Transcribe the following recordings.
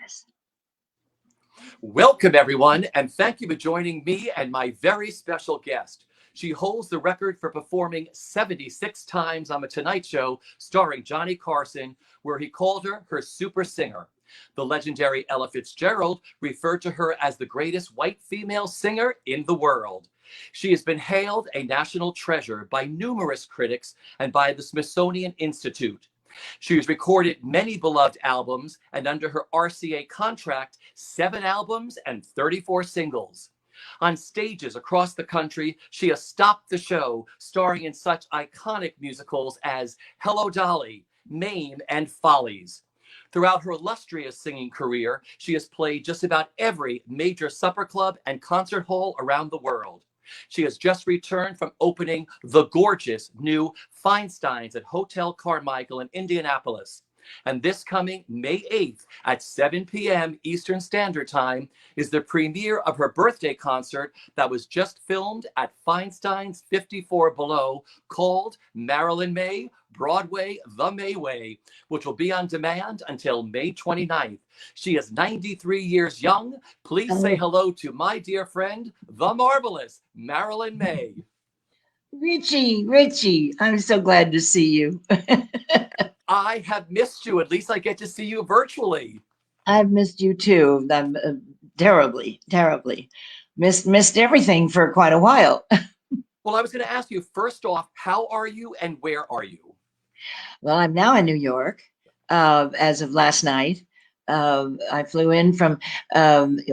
Yes. Welcome, everyone, and thank you for joining me and my very special guest. She holds the record for performing 76 times on The Tonight Show, starring Johnny Carson, where he called her super singer. The legendary Ella Fitzgerald referred to her as the greatest white female singer in the world. She has been hailed a national treasure by numerous critics and by the Smithsonian Institute. She has recorded many beloved albums, and under her RCA contract, 7 albums and 34 singles. On stages across the country, she has stopped the show, starring in such iconic musicals as Hello, Dolly, Mame, and Follies. Throughout her illustrious singing career, she has played just about every major supper club and concert hall around the world. She has just returned from opening the gorgeous new Feinstein's at Hotel Carmichael in Indianapolis. And this coming May 8th at 7 p.m. Eastern Standard Time is the premiere of her birthday concert that was just filmed at Feinstein's 54 Below, called Marilyn Maye, Broadway, The Maye Way, which will be on demand until May 29th. She is 93 years young. Please say hello to my dear friend, the marvelous Marilyn Maye. Richie, I'm so glad to see you. I have missed you. At least I get to see you virtually. I've missed you too. I'm terribly missed everything for quite a while. Well, I was going to ask you, first off, how are you and where are you? Well, I'm now in New York as of last night. I flew in from,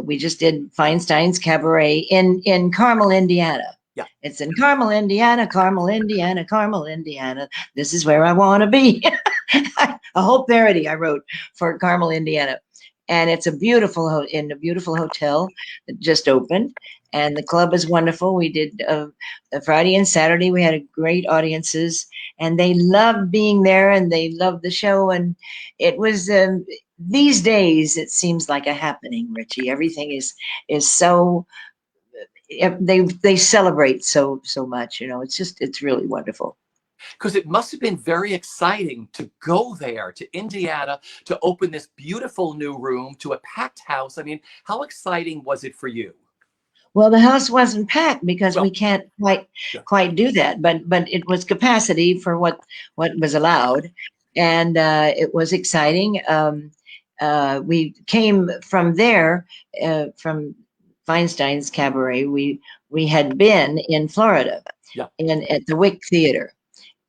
we just did Feinstein's Cabaret in Carmel, Indiana. Yeah. It's in Carmel, Indiana. This is where I want to be. A whole parody I wrote for Carmel, Indiana. And it's a beautiful hotel that just opened. And the club is wonderful. We did Friday and Saturday. We had great audiences, and they loved being there, and they loved the show. And it was these days, it seems like a happening, Richie. Everything is so. They celebrate so much. You know, it's really wonderful. Because it must have been very exciting to go there to Indiana to open this beautiful new room to a packed house. I mean, how exciting was it for you? Well, the house wasn't packed because we can't quite do that, but it was capacity for what was allowed, and it was exciting. We came from there, from Feinstein's Cabaret. We had been in Florida, at the Wick Theater,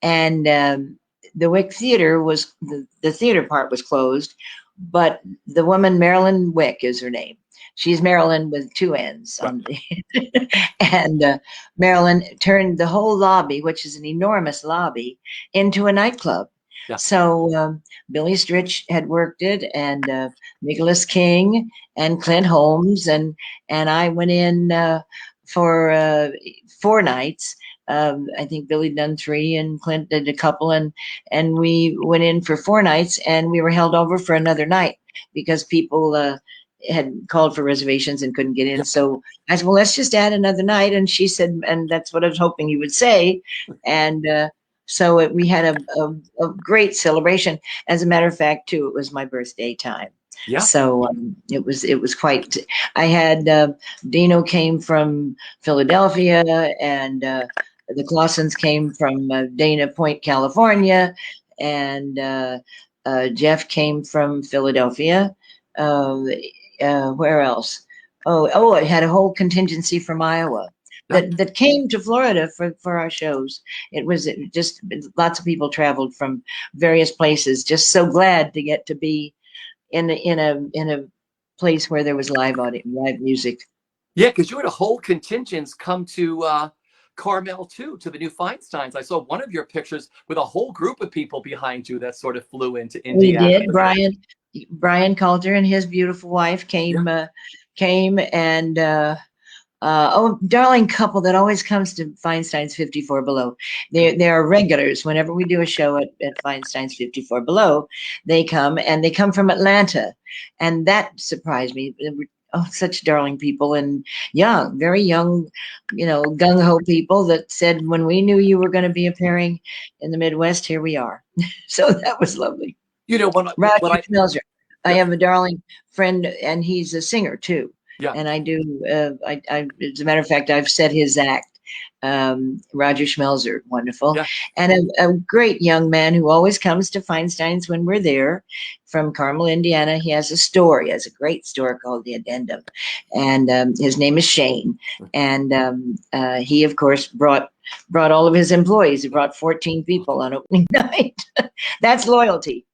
and the Wick Theater was the theater part was closed, but the woman, Marilyn Wick is her name. She's Marilyn with 2 N's. And Marilyn turned the whole lobby, which is an enormous lobby, into a nightclub. Yeah. So Billy Stritch had worked it, and Nicholas King and Clint Holmes, and I went in for 4 nights. I think Billy done 3 and Clint did a couple, and we went in for 4 nights, and we were held over for another night because people had called for reservations and couldn't get in. Yep. So I said, well, let's just add another night. And she said, and that's what I was hoping you would say. And so we had a great celebration. As a matter of fact, too, it was my birthday time. Yeah. So it was quite. I had Dino came from Philadelphia, and the Clausens came from Dana Point, California, and Jeff came from Philadelphia. Where else? I had a whole contingency from Iowa that came to Florida for our shows. It was just lots of people traveled from various places. Just so glad to get to be in a place where there was live music. Yeah, because you had a whole contingent come to Carmel too, to the new Feinsteins. I saw one of your pictures with a whole group of people behind you that sort of flew into Indiana. We did. Brian Coulter and his beautiful wife came, and darling couple that always comes to Feinstein's 54 Below. They are regulars. Whenever we do a show at Feinstein's 54 Below, they come, and they come from Atlanta, and that surprised me. Such darling people, and very young, gung-ho people that said, when we knew you were going to be appearing in the Midwest, here we are. So that was lovely. You know, when I have a darling friend, and he's a singer too. Yeah. And I do. As a matter of fact, I've set his act. Roger Schmelzer, wonderful, Yeah. and a great young man who always comes to Feinstein's when we're there, from Carmel, Indiana. He has a store. He has a great store called the Addendum, and his name is Shane. And he, of course, brought all of his employees. He brought 14 people on opening night. That's loyalty.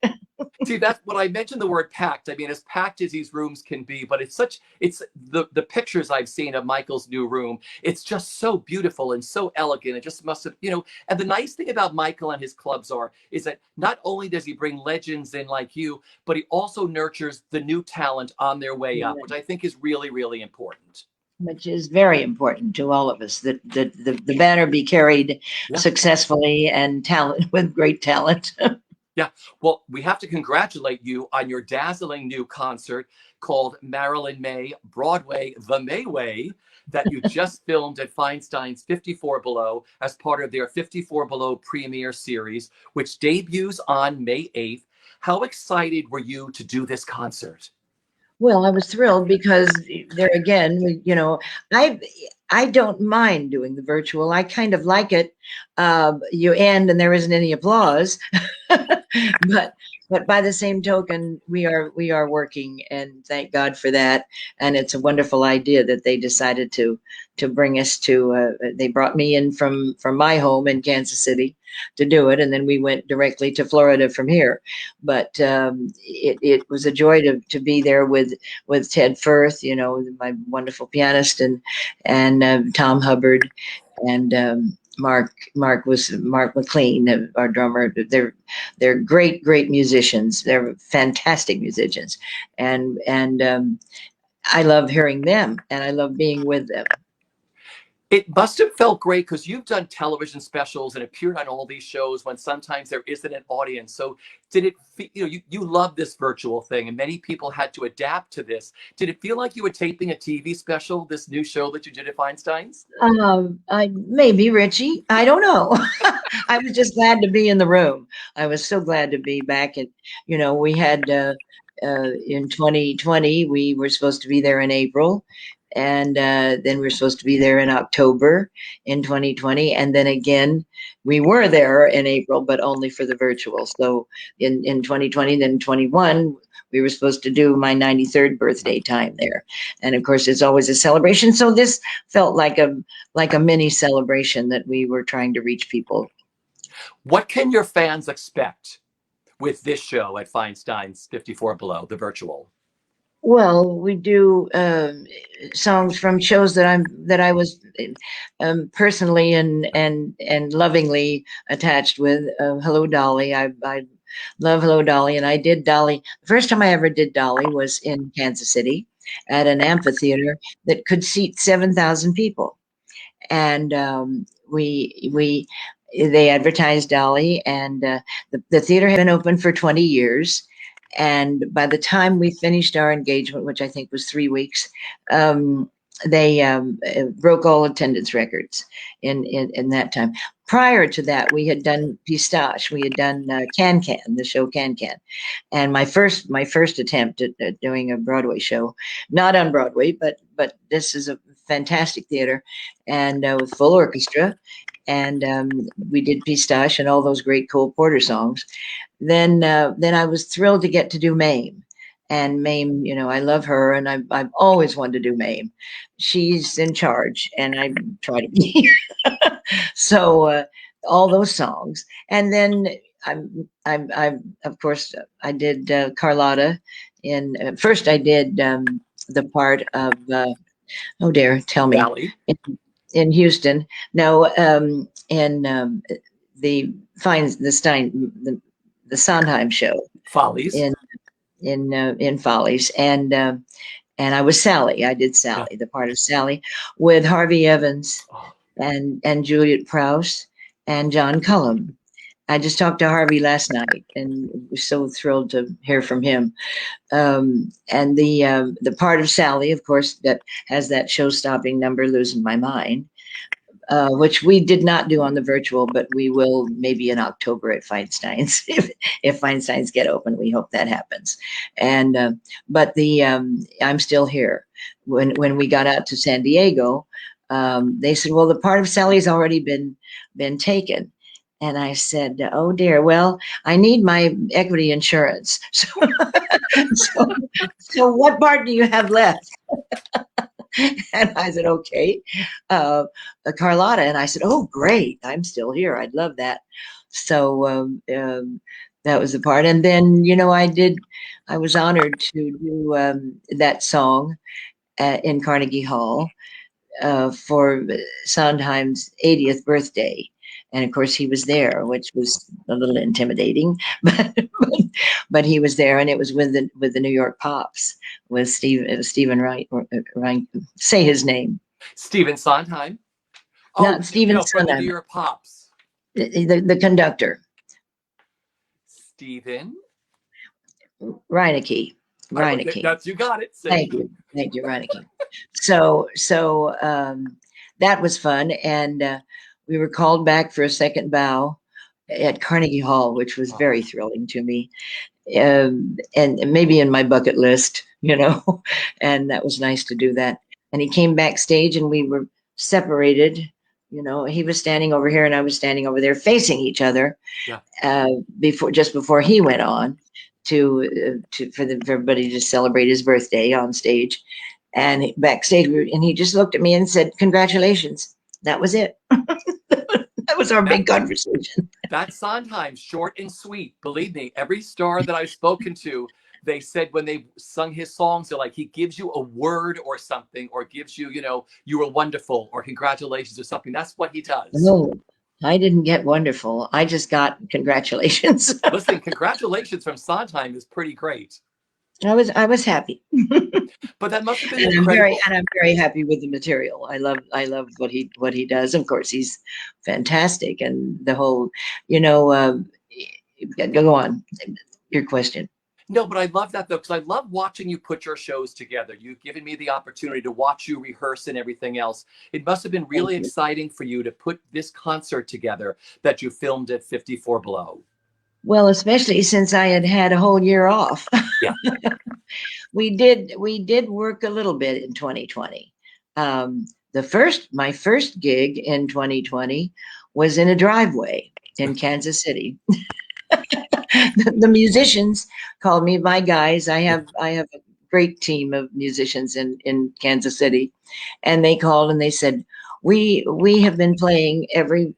See, that's what I mentioned, the word packed. I mean, as packed as these rooms can be, but it's the pictures I've seen of Michael's new room. It's just so beautiful and so elegant. It just must have, and the nice thing about Michael and his clubs is that not only does he bring legends in like you, but he also nurtures the new talent on their way up, which I think is really, really important. Which is very important to all of us, that the banner be carried successfully and with great talent. Yeah, well, we have to congratulate you on your dazzling new concert called Marilyn Maye, Broadway, The Maye Way, that you just filmed at Feinstein's 54 Below as part of their 54 Below premiere series, which debuts on May 8th. How excited were you to do this concert? Well, I was thrilled because there again, I don't mind doing the virtual. I kind of like it. You end and there isn't any applause, but by the same token, we are working, and thank God for that. And it's a wonderful idea that they decided to bring us to. They brought me in from my home in Kansas City to do it, and then we went directly to Florida from here. But it was a joy to be there with Ted Firth, my wonderful pianist, and Tom Hubbard, and Mark McLean, our drummer. They're great musicians. They're fantastic musicians, and I love hearing them, and I love being with them. It must have felt great because you've done television specials and appeared on all these shows when sometimes there isn't an audience. So did it feel, you love this virtual thing, and many people had to adapt to this. Did it feel like you were taping a TV special, this new show that you did at Feinstein's? Maybe, Richie. I don't know. I was just glad to be in the room. I was so glad to be back. And, we had in 2020, we were supposed to be there in April. And then we were supposed to be there in October in 2020. And then again, we were there in April, but only for the virtual. So in 2020, then 21, we were supposed to do my 93rd birthday time there. And of course, it's always a celebration. So this felt like a mini celebration that we were trying to reach people. What can your fans expect with this show at Feinstein's 54 Below, the virtual? Well, we do songs from shows that I was personally and lovingly attached with. Hello, Dolly. I love Hello, Dolly, and I did Dolly. The first time I ever did Dolly was in Kansas City at an amphitheater that could seat 7,000 people, and they advertised Dolly, and the theater had been open for 20 years. And by the time we finished our engagement, which I think was 3 weeks, they broke all attendance records in that time. Prior to that, we had done Pistache. We had done Can, the show Can. And my first attempt at doing a Broadway show, not on Broadway, but this is a fantastic theater, and with full orchestra. And we did Pistache and all those great Cole Porter songs. Then I was thrilled to get to do Mame. And Mame, I love her, and I've always wanted to do Mame. She's in charge, and I try to be. So all those songs, and then I'm of course I did Carlotta. First I did the part of oh dear, tell me. Dolly. In Houston. No, in the Sondheim show. Follies. In Follies, and I was Sally. I did Sally, the part of Sally, with Harvey Evans and Juliet Prowse and John Cullum. I just talked to Harvey last night and was so thrilled to hear from him. And the part of Sally, of course, that has that show-stopping number, Losing My Mind. which we did not do on the virtual, but we will maybe in October at Feinstein's. If Feinstein's get open, we hope that happens. And but the I'm Still Here. When we got out to San Diego, they said, well, the part of Sally's already been taken. And I said, oh dear, well, I need my equity insurance. So what part do you have left? And I said, okay, Carlotta. And I said, oh, great. I'm Still Here. I'd love that. So that was the part. And then, I was honored to do that song in Carnegie Hall for Sondheim's 80th birthday. And of course, he was there, which was a little intimidating, but he was there, and it was with the New York Pops, with Stephen Wright. Say his name. Stephen Sondheim. Not Stephen Sondheim. Sondheim. The New York Pops. The conductor. Stephen Reinecke. You got it. Thank you, Reinecke. So that was fun, and we were called back for a second bow at Carnegie Hall, which was very thrilling to me, and maybe in my bucket list, and that was nice to do that. And he came backstage, and we were separated. He was standing over here, and I was standing over there, facing each other. Yeah. Before he went on for everybody to celebrate his birthday on stage, and backstage, and he just looked at me and said, "Congratulations." That was it. That was our big conversation. That's Sondheim, short and sweet. Believe me, every star that I've spoken to, they said when they sung his songs, they're like, he gives you a word or something, or gives you, you were wonderful, or congratulations or something. That's what he does. No, I didn't get wonderful. I just got congratulations. Listen, congratulations from Sondheim is pretty great. I was happy. But that must have been incredible. I'm very happy with the material. I love what he does. Of course, he's fantastic, and the whole, go on, your question. No, but I love that though, because I love watching you put your shows together. You've given me the opportunity to watch you rehearse and everything else. It must have been really exciting for you to put this concert together that you filmed at 54 Below. Well, especially since I had a whole year off. Yeah. We did work a little bit in 2020. My first gig in 2020 was in a driveway in Kansas City. The musicians called me, my guys. I have a great team of musicians in Kansas City, and they called and they said, we have been playing every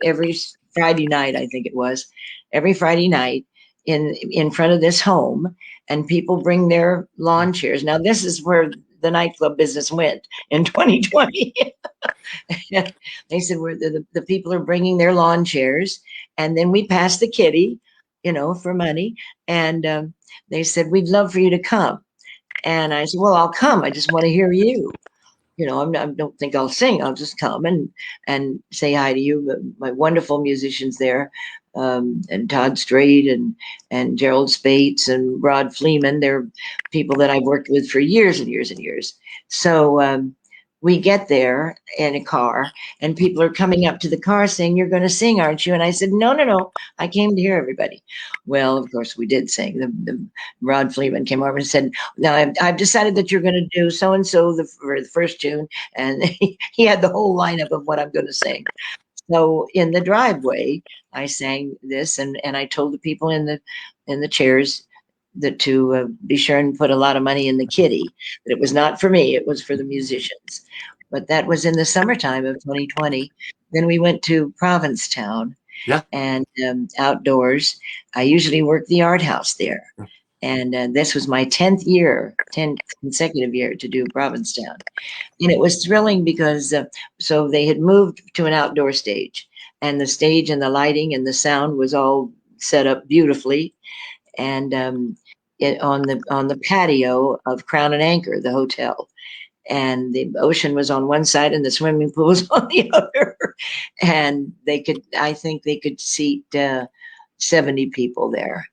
Friday night, I think it was, every Friday night in front of this home, and people bring their lawn chairs. Now, this is where the nightclub business went in 2020. They said, the people are bringing their lawn chairs, and then we pass the kitty, for money. And they said, we'd love for you to come. And I said, well, I'll come. I just want to hear you. I don't think I'll sing. I'll just come and say hi to you. My wonderful musicians there, and Todd Strait and Gerald Spates and Rod Fleeman. They're people that I've worked with for years and years and years. So we get there in a car, and people are coming up to the car saying, "You're going to sing, aren't you?" And I said, No. I came to hear everybody. Well, of course, we did sing. The Rod Fleeman came over and said, "Now I've decided that you're going to do so and so for the first tune," and he had the whole lineup of what I'm going to sing. So in the driveway, I sang this, and I told the people in the chairs that to be sure and put a lot of money in the kitty, that it was not for me, it was for the musicians. But that was in the summertime of 2020. Then we went to Provincetown. Yeah. And outdoors. I usually work the art house there. And this was my 10th consecutive year to do Provincetown. And it was thrilling because so they had moved to an outdoor stage, and the stage and the lighting and the sound was all set up beautifully. And on the patio of Crown and Anchor, the hotel, and the ocean was on one side and the swimming pool was on the other, and I think they could seat 70 people there,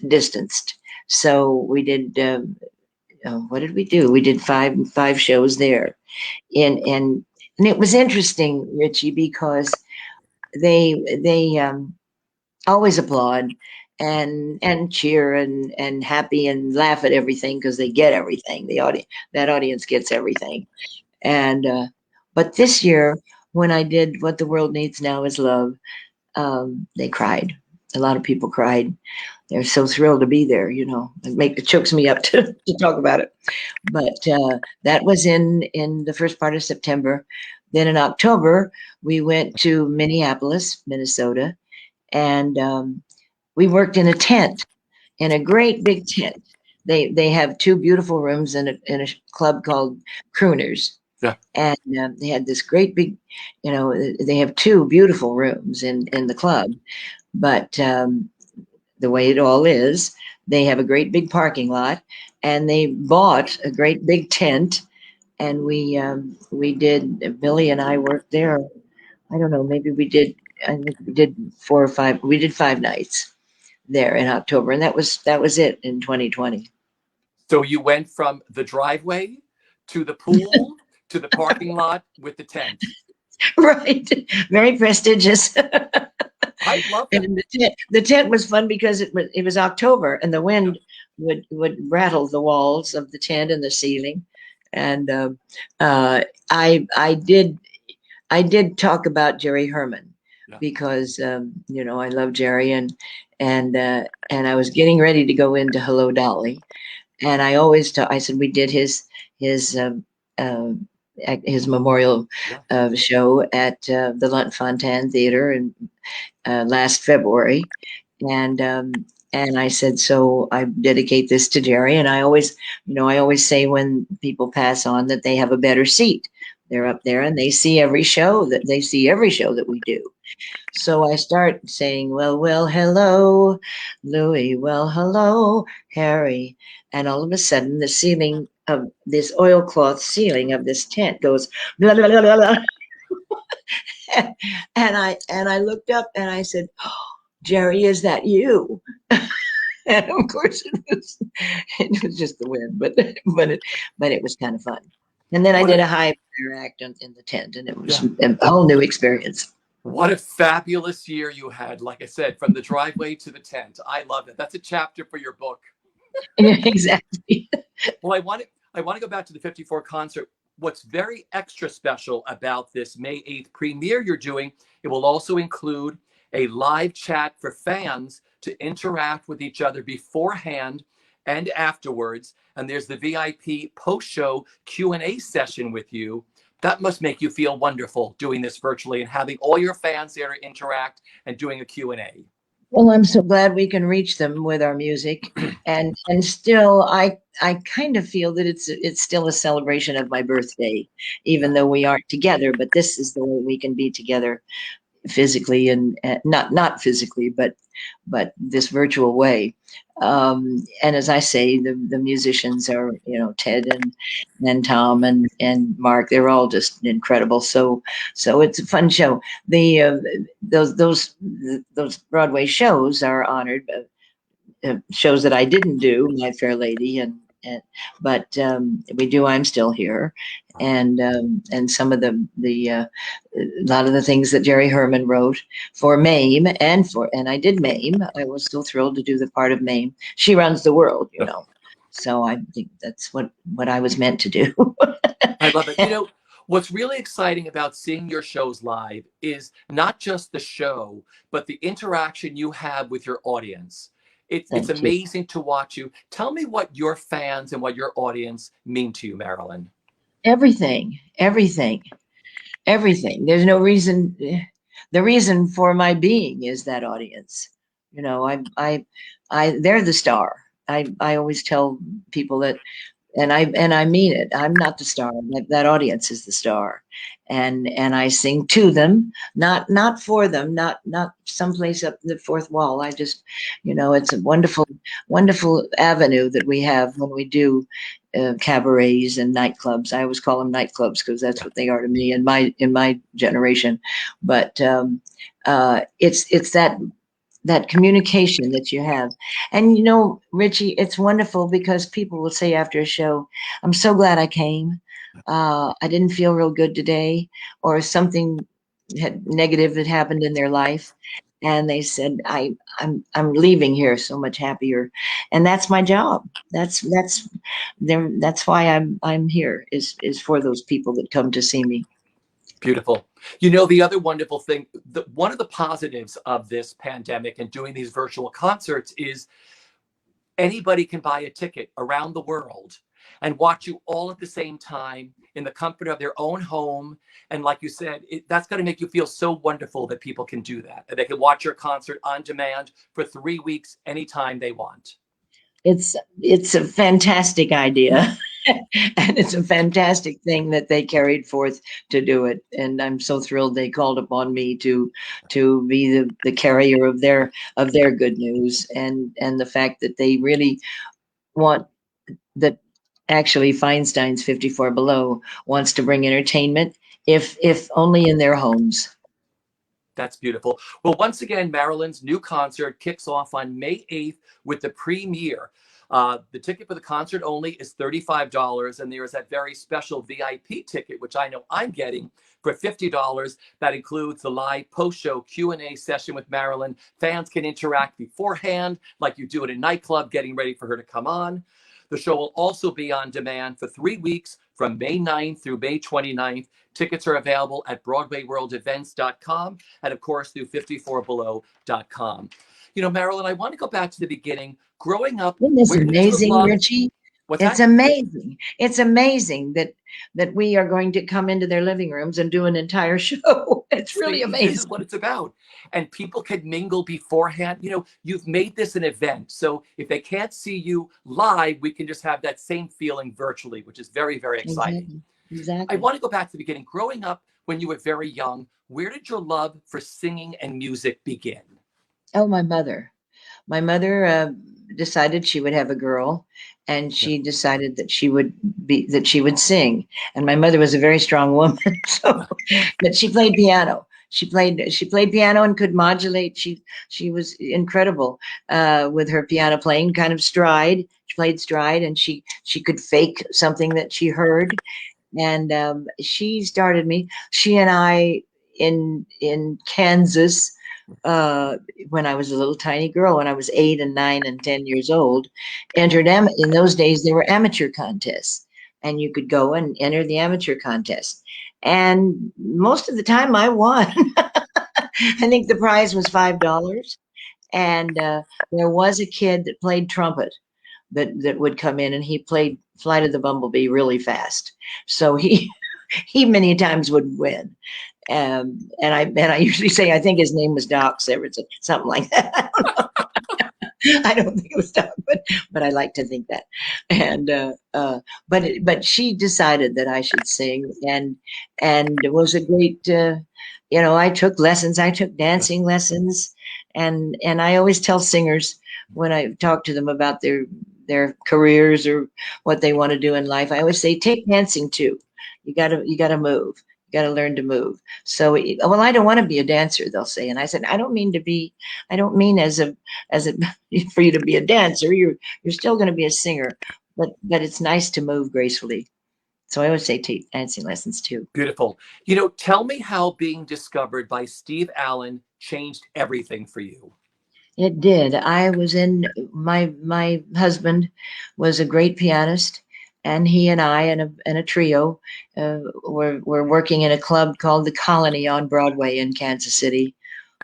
distanced. So we did. What did we do? We did five shows there, and And it was interesting, Richie, because they always applaud and cheer and happy and laugh at everything because they get everything. That audience gets everything. And but this year, when I did What the World Needs Now Is Love, they cried. A lot of people cried. They're so thrilled to be there. It chokes me up to talk about it. But that was in the first part of September. Then in October, we went to Minneapolis, Minnesota, and we worked in a tent, in a great big tent. They have two beautiful rooms in a club called Crooners. Yeah. And they had this great big, they have two beautiful rooms in the club. But the way it all is, they have a great big parking lot, and they bought a great big tent. And we did, Billy and I worked there. I don't know, maybe I think we did 4 or 5, we did 5 nights there in October. And that was it in 2020. So you went from the driveway to the pool to the parking lot with the tent. Right. Very prestigious. I love that. And the tent was fun because it was October, and the wind would rattle the walls of the tent and the ceiling. And I did talk about Jerry Herman because I love Jerry, and I was getting ready to go into Hello, Dolly, and I always I said we did his memorial show at the Lunt-Fontanne Theater in last February, and I said, so I dedicate this to Jerry. And I always say when people pass on that they have a better seat. They're up there and they see every show that we do. So I start saying, well, hello, Louis. Well, hello, Harry. And all of a sudden, the ceiling of this oilcloth ceiling of this tent goes blah, blah, blah, blah, blah. and I looked up and I said, oh, Jerry, is that you? And of course it was just the wind, but it was kind of fun. And then I did a high fire act in the tent, and it was a whole new experience. What a fabulous year you had. Like I said, from the driveway to the tent. I love it. That's a chapter for your book. Exactly. Well, I want to go back to the 54 concert. What's very extra special about this May 8th premiere you're doing, it will also include a live chat for fans to interact with each other beforehand and afterwards. And there's the VIP post-show Q&A session with you. That must make you feel wonderful doing this virtually and having all your fans there to interact and doing a Q&A. Well, I'm so glad we can reach them with our music, and still, I kind of feel that it's still a celebration of my birthday, even though we aren't together. But this is the way we can be together physically, and not physically, but this virtual way. And as I say, the musicians are, Ted and Tom and Mark. They're all just incredible. So it's a fun show. Those Broadway shows are honored. Shows that I didn't do, My Fair Lady, but we do I'm Still Here, and some of a lot of the things that Jerry Herman wrote for Mame, and I did Mame. I was so thrilled to do the part of Mame. She runs the world, So I think that's what I was meant to do. I love it. What's really exciting about seeing your shows live is not just the show, but the interaction you have with your audience. It's amazing to watch you. Tell me what your fans and what your audience mean to you, Marilyn. Everything. There's no reason. The reason for my being is that audience. They're the star. I always tell people that, and I mean it. I'm not the star. That audience is the star, and I sing to them, not for them, not someplace up the fourth wall. I just, it's a wonderful avenue that we have when we do cabarets and nightclubs. I always call them nightclubs because that's what they are to me in my generation. But it's that communication that you have. And Richie, it's wonderful because people will say after a show, I'm so glad I came. I didn't feel real good today, or something negative that happened in their life. And they said, I'm leaving here so much happier. And that's my job. That's why I'm here, is for those people that come to see me. Beautiful. You know, the other wonderful thing, one of the positives of this pandemic and doing these virtual concerts is anybody can buy a ticket around the world and watch you all at the same time in the comfort of their own home. And like you said, that's going to make you feel so wonderful that people can do that. That they can watch your concert on demand for 3 weeks anytime they want. It's a fantastic idea. And it's a fantastic thing that they carried forth to do it. And I'm so thrilled they called upon me to be the carrier of their good news, and the fact that they really want that. Actually, Feinstein's 54 Below wants to bring entertainment, if only in their homes. That's beautiful. Well, once again, Marilyn's new concert kicks off on May 8th with the premiere. The ticket for the concert only is $35, and there is that very special VIP ticket, which I know I'm getting for $50. That includes the live post-show Q&A session with Marilyn. Fans can interact beforehand, like you do at a nightclub, getting ready for her to come on. The show will also be on demand for 3 weeks from May 9th through May 29th. Tickets are available at BroadwayWorldEvents.com and, of course, through 54below.com. You know, Marilyn, I want to go back to the beginning. Growing up, Isn't this where did you amazing, love? Richie? What's It's that? amazing. It's amazing that we are going to come into their living rooms and do an entire show. It's really See, this is amazing. what it's about. And people can mingle beforehand. You know, you've made this an event. So if they can't see you live, we can just have that same feeling virtually, which is very, very exciting. Exactly. I Exactly. want to go back to the beginning. Growing up when you were very young, where did your love for singing and music begin? Oh, my mother. My mother decided she would have a girl, and Yeah. she decided that she would sing. And my mother was a very strong woman, so but she played piano. She played piano and could modulate. She was incredible with her piano playing, kind of stride. She played stride, and she could fake something that she heard. And she started me. She and I in Kansas, when I was a little tiny girl, when I was 8 and 9 and 10 years old, entered in those days there were amateur contests, and you could go and enter the amateur contest. And most of the time I won. I think the prize was $5. And there was a kid that played trumpet that would come in, and he played Flight of the Bumblebee really fast. So he many times would win. And I usually say, I think his name was Doc Severson, something like that. I don't think it was Doc, but I like to think that. And but she decided that I should sing, and it was a great. I took lessons. I took dancing lessons, and I always tell singers when I talk to them about their careers or what they want to do in life, I always say, take dancing too. You gotta move. You gotta learn to move. So, well, I don't want to be a dancer, they'll say, and I said, I don't mean as a for you to be a dancer. You're still going to be a singer, but it's nice to move gracefully. So I always say take dancing lessons too. Beautiful. You know, tell me how being discovered by Steve Allen changed everything for you. It did. I was in my husband was a great pianist, and he and I and a trio were working in a club called the Colony on Broadway in Kansas City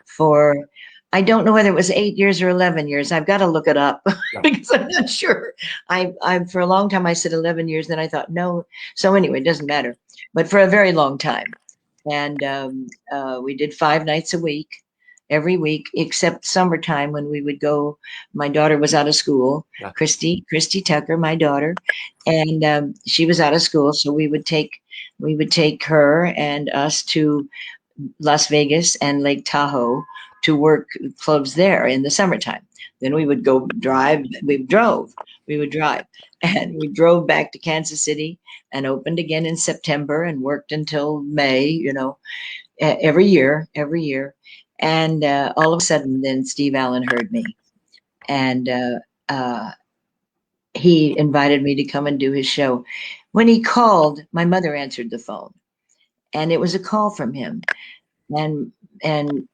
for, I don't know whether it was 8 years or 11 years. I've got to look it up because I'm not sure. I for a long time I said 11 years, then I thought no. So anyway, it doesn't matter. But for a very long time, and we did 5 nights a week, every week except summertime when we would go. My daughter was out of school. Yeah. Christy Tucker, my daughter, and she was out of school, so we would take her and us to Las Vegas and Lake Tahoe to work clubs there in the summertime. Then we would go drive. We would drive, and we drove back to Kansas City and opened again in September and worked until May. Every year. And all of a sudden, then Steve Allen heard me, and he invited me to come and do his show. When he called, my mother answered the phone, and it was a call from him. And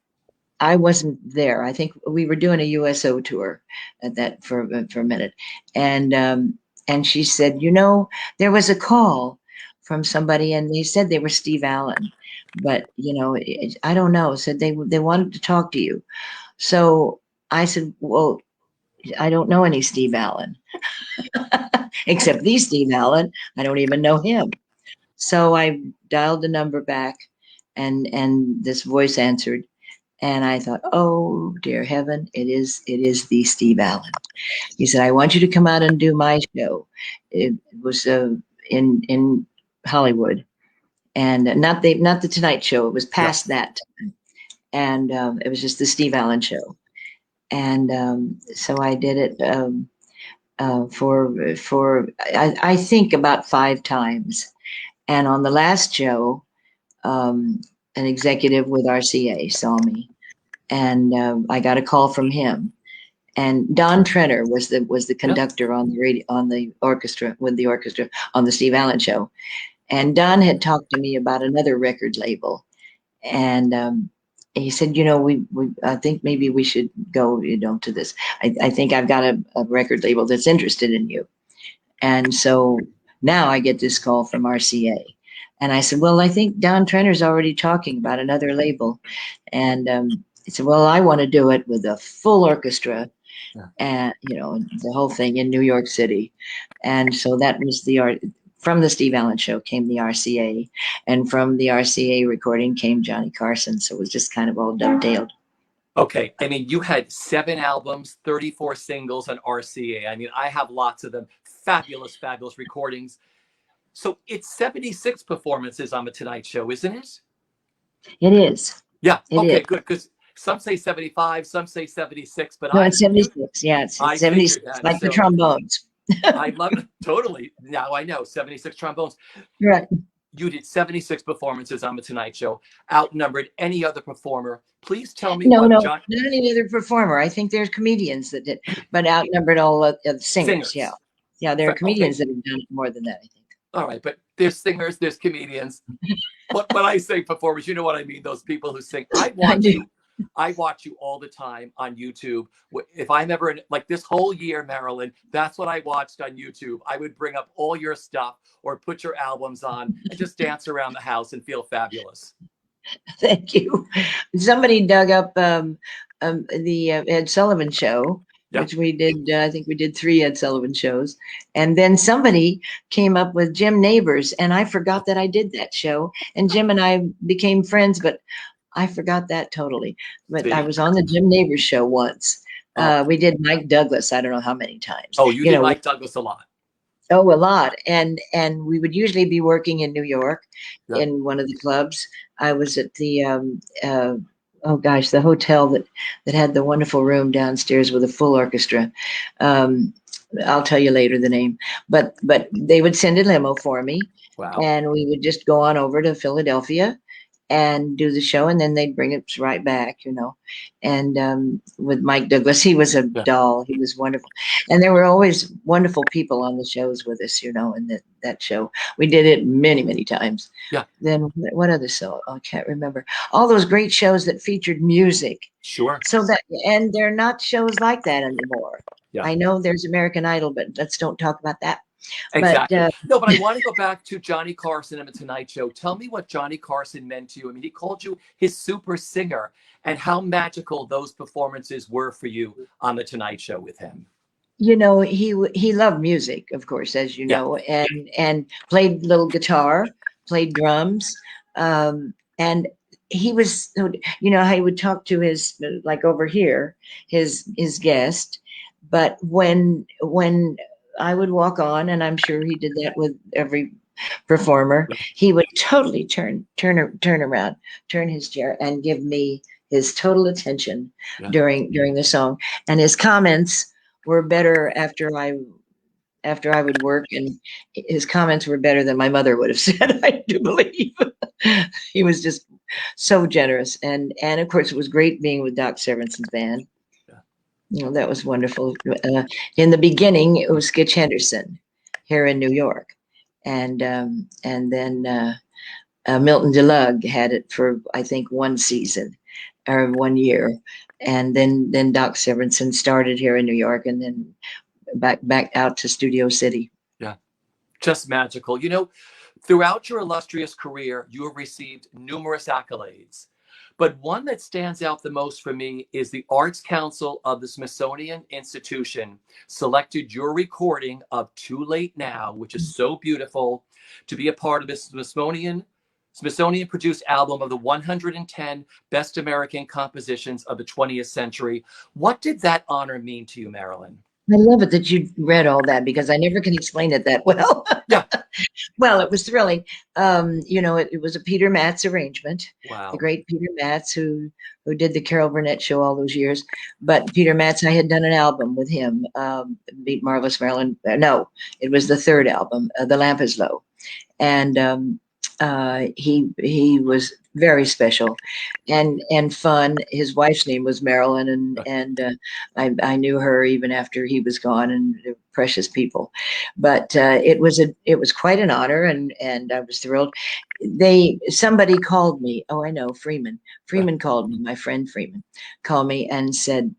I wasn't there. I think we were doing a USO tour at that for a minute, and she said, you know, there was a call from somebody, and they said they were Steve Allen, but you know, I don't know. Said they wanted to talk to you. So I said, well, I don't know any Steve Allen except the Steve Allen. I don't even know him. So I dialed the number back, and this voice answered. And I thought, oh dear heaven, it is the Steve Allen. He said, I want you to come out and do my show. It was in Hollywood, and not the Tonight Show. It was past that time, and it was just the Steve Allen show. And so I did it for I think about 5 times. And on the last show, an executive with RCA saw me, and I got a call from him. And Don Trenner was the conductor on the radio, on the orchestra, with the orchestra on the Steve Allen show. And Don had talked to me about another record label, and he said, you know, we I think maybe we should go, you know, to this. I think I've got a record label that's interested in you. And so now I get this call from RCA. And I said, well, I think Don Trenner's already talking about another label. And he said, well, I want to do it with a full orchestra, and, you know, the whole thing in New York City. And so that was from the Steve Allen show came the RCA, and from the RCA recording came Johnny Carson. So it was just kind of all dovetailed. Okay. I mean, you had 7 albums, 34 singles on RCA. I mean, I have lots of them. Fabulous, fabulous recordings. So it's 76 performances on the Tonight Show, isn't it? It is. Yeah. Okay, good. Because some say 75, some say 76, but no, it's 76. Yeah, it's 76, like the trombones. I love it. Totally. Now I know 76 trombones. Right. You did 76 performances on the Tonight Show, outnumbered any other performer. Please tell me No, John... not any other performer. I think there's comedians that did, but outnumbered all of the singers. Yeah, there are comedians that have done more than that, I think. All right, but there's singers, there's comedians. When I say performers, you know what I mean, those people who sing. I watch you all the time on YouTube. If I'm ever in, like this whole year, Marilyn, that's what I watched on YouTube. I would bring up all your stuff or put your albums on and just dance around the house and feel fabulous. Thank you. Somebody dug up the Ed Sullivan show, which we did. I think we did 3 Ed Sullivan shows. And then somebody came up with Jim Neighbors, and I forgot that I did that show. And Jim and I became friends, but I forgot that totally. But I was on the Jim Neighbors show once. We did Mike Douglas, I don't know how many times. Oh, you did Mike Douglas a lot. Oh, a lot. And we would usually be working in New York in one of the clubs. I was at the the hotel that had the wonderful room downstairs with a full orchestra. I'll tell you later the name. But they would send a limo for me. Wow. And we would just go on over to Philadelphia and do the show, and then they'd bring us right back, you know. And with Mike Douglas, he was a doll. He was wonderful. And there were always wonderful people on the shows with us, you know, in that show. We did it many, many times. Yeah. Then what other show? I can't remember. All those great shows that featured music. Sure. So that, and they're not shows like that anymore. Yeah. I know there's American Idol, but let's don't talk about that. Exactly. But I want to go back to Johnny Carson and the Tonight Show. Tell me what Johnny Carson meant to you. I mean, he called you his super singer, and how magical those performances were for you on the Tonight Show with him. You know, he loved music, of course, as you know, and played little guitar, played drums, and he was, you know, how he would talk to his, like over here, his guest, but when I would walk on, and I'm sure he did that with every performer, he would totally turn around, turn his chair, and give me his total attention during the song. And his comments were better after I would work, and his comments were better than my mother would have said, I do believe. He was just so generous. And of course, it was great being with Doc Severinsen's band. That was wonderful. In the beginning, it was Skitch Henderson here in New York, and then Milton DeLugg had it for I think one season or 1 year, and then Doc Severinsen started here in New York, and then back out to Studio City. Yeah, just magical. You know, throughout your illustrious career, you have received numerous accolades. But one that stands out the most for me is the Arts Council of the Smithsonian Institution selected your recording of Too Late Now, which is so beautiful, to be a part of the Smithsonian produced album of the 110 Best American Compositions of the 20th Century. What did that honor mean to you, Marilyn? I love it that you read all that because I never can explain it that well. Yeah. Well, it was thrilling. It was a Peter Matz arrangement. Wow. The great Peter Matz, who did the Carol Burnett show all those years. But Peter Matz, I had done an album with him, Meet Marvelous Marilyn. No, it was the third album, The Lamp Is Low, and he was very special and fun. His wife's name was Marilyn, and I knew her even after he was gone, and they were precious people. But it was quite an honor, and I was thrilled. Somebody called me. Oh, I know, Freeman. Freeman called me. My friend Freeman called me and said,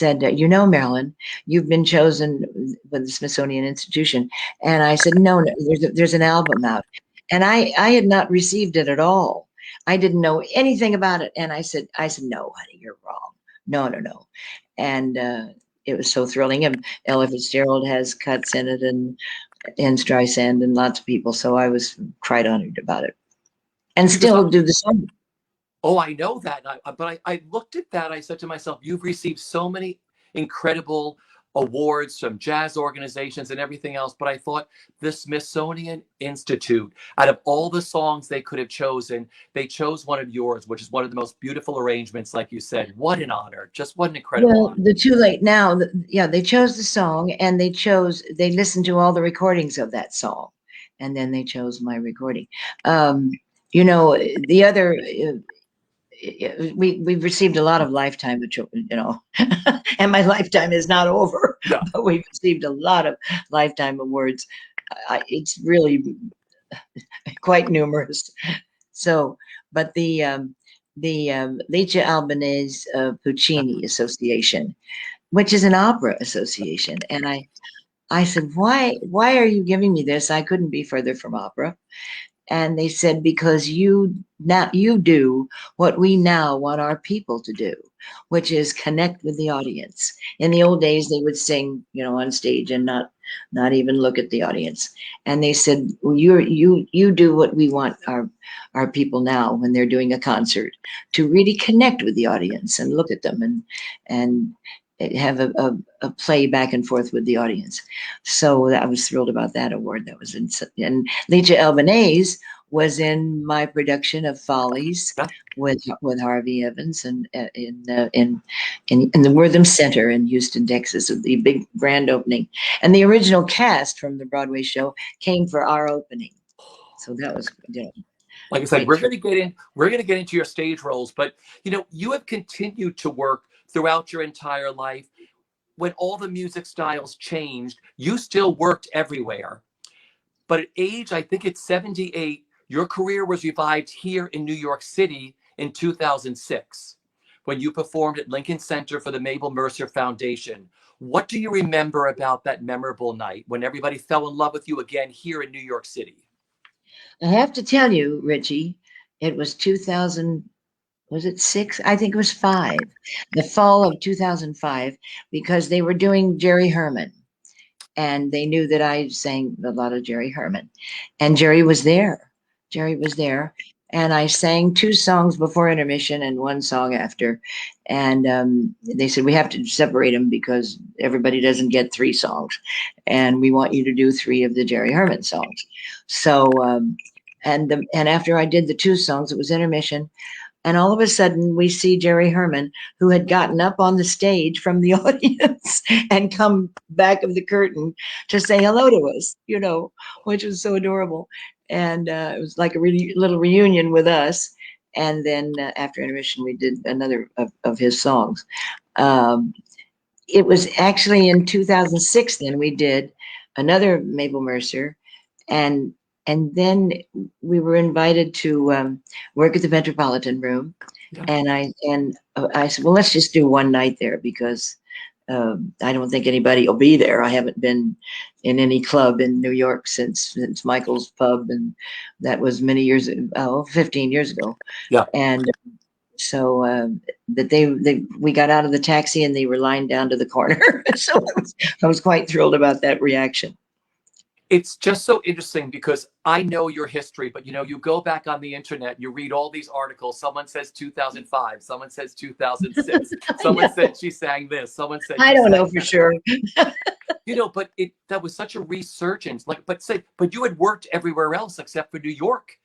Marilyn, you've been chosen with the Smithsonian Institution. And I said, no, there's an album out. And I had not received it at all. I didn't know anything about it. And I said, no, honey, you're wrong. No. And it was so thrilling. And Ella Fitzgerald has cuts in it, and Streisand and lots of people. So I was quite honored about it. And still do the song. Oh, I know that. But I looked at that. I said to myself, you've received so many incredible awards from jazz organizations and everything else. But I thought the Smithsonian Institute, out of all the songs they could have chosen, they chose one of yours, which is one of the most beautiful arrangements. Like you said, what an honor. Just what an incredible honor. The Too Late Now, they chose the song, and they listened to all the recordings of that song. And then they chose my recording. The other, we've received a lot of lifetime, and my lifetime is not over. Yeah. But we've received a lot of lifetime awards. It's really quite numerous. So, but the Licia Albanese Puccini Association, which is an opera association, and I said, why are you giving me this? I couldn't be further from opera. And they said, because you do what we now want our people to do, which is connect with the audience. In the old days, they would sing, on stage and not even look at the audience. And they said, well, you do what we want our people now when they're doing a concert, to really connect with the audience and look at them and have a play back and forth with the audience. So I was thrilled about that award. That was and Licia Albanese was in my production of Follies with Harvey Evans and in the Wortham Center in Houston, Texas, the big grand opening. And the original cast from the Broadway show came for our opening. So that was, like I said, we're going to get into your stage roles, but you have continued to work throughout your entire life. When all the music styles changed, you still worked everywhere. But at age, I think it's 78, your career was revived here in New York City in 2006, when you performed at Lincoln Center for the Mabel Mercer Foundation. What do you remember about that memorable night when everybody fell in love with you again here in New York City? I have to tell you, Richie, it was 2000. Was it 6? I think it was 5. The fall of 2005, because they were doing Jerry Herman, and they knew that I sang a lot of Jerry Herman, and Jerry was there. And I sang 2 songs before intermission and 1 song after. And they said, we have to separate them because everybody doesn't get 3 songs, and we want you to do 3 of the Jerry Herman songs. So, and after I did the 2 songs, it was intermission. And all of a sudden, we see Jerry Herman, who had gotten up on the stage from the audience and come back of the curtain to say hello to us, which was so adorable. And it was like a really little reunion with us. And then after intermission, we did another of his songs. it was actually in 2006. Then we did another Mabel Mercer, and then we were invited to work at the Metropolitan Room, Yeah. and I said, well, let's just do one night there because I don't think anybody will be there. I haven't been in any club in New York since Michael's Pub, and that was many years, 15 years ago. Yeah. And so that we got out of the taxi and they were lying down to the corner. So I was quite thrilled about that reaction. It's just so interesting because I know your history, but you go back on the internet, you read all these articles. Someone says 2005, someone says 2006, someone said she sang this, someone said I don't know for sure. But that was such a resurgence. But you had worked everywhere else except for New York